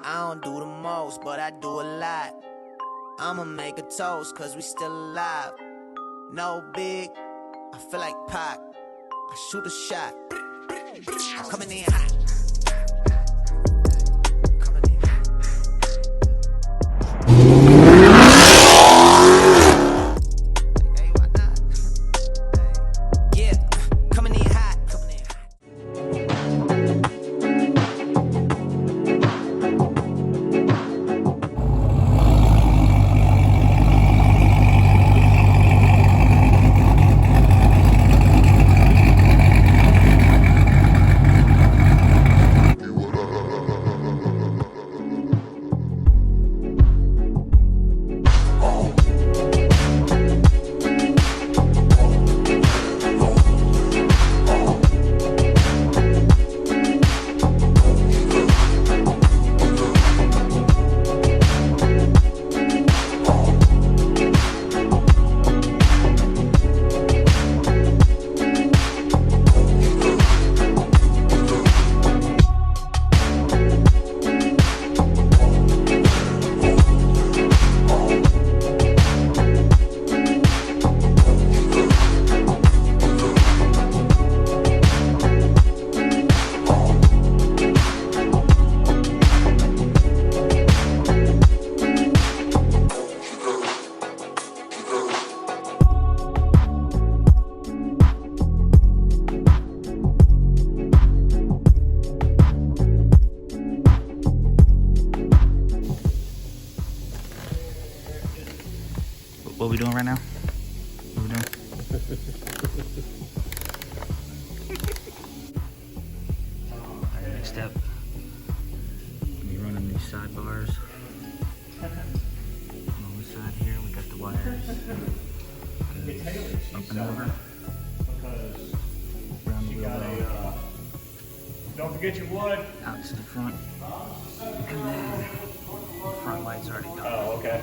I don't do the most, but I do a lot. I'ma make a toast, cause we still alive. No big, I feel like Pac. I shoot a shot. I'm coming in hot. Coming in hot. Hey, why not? Yeah, coming in hot. Coming in hot. What are we doing right now? What are we doing? Alright, next step. We running these sidebars. On this side here, we got the wires. Up and over. Around the wheel well. Don't forget your wood. Out to the front. And then the front light's already done. Oh, okay.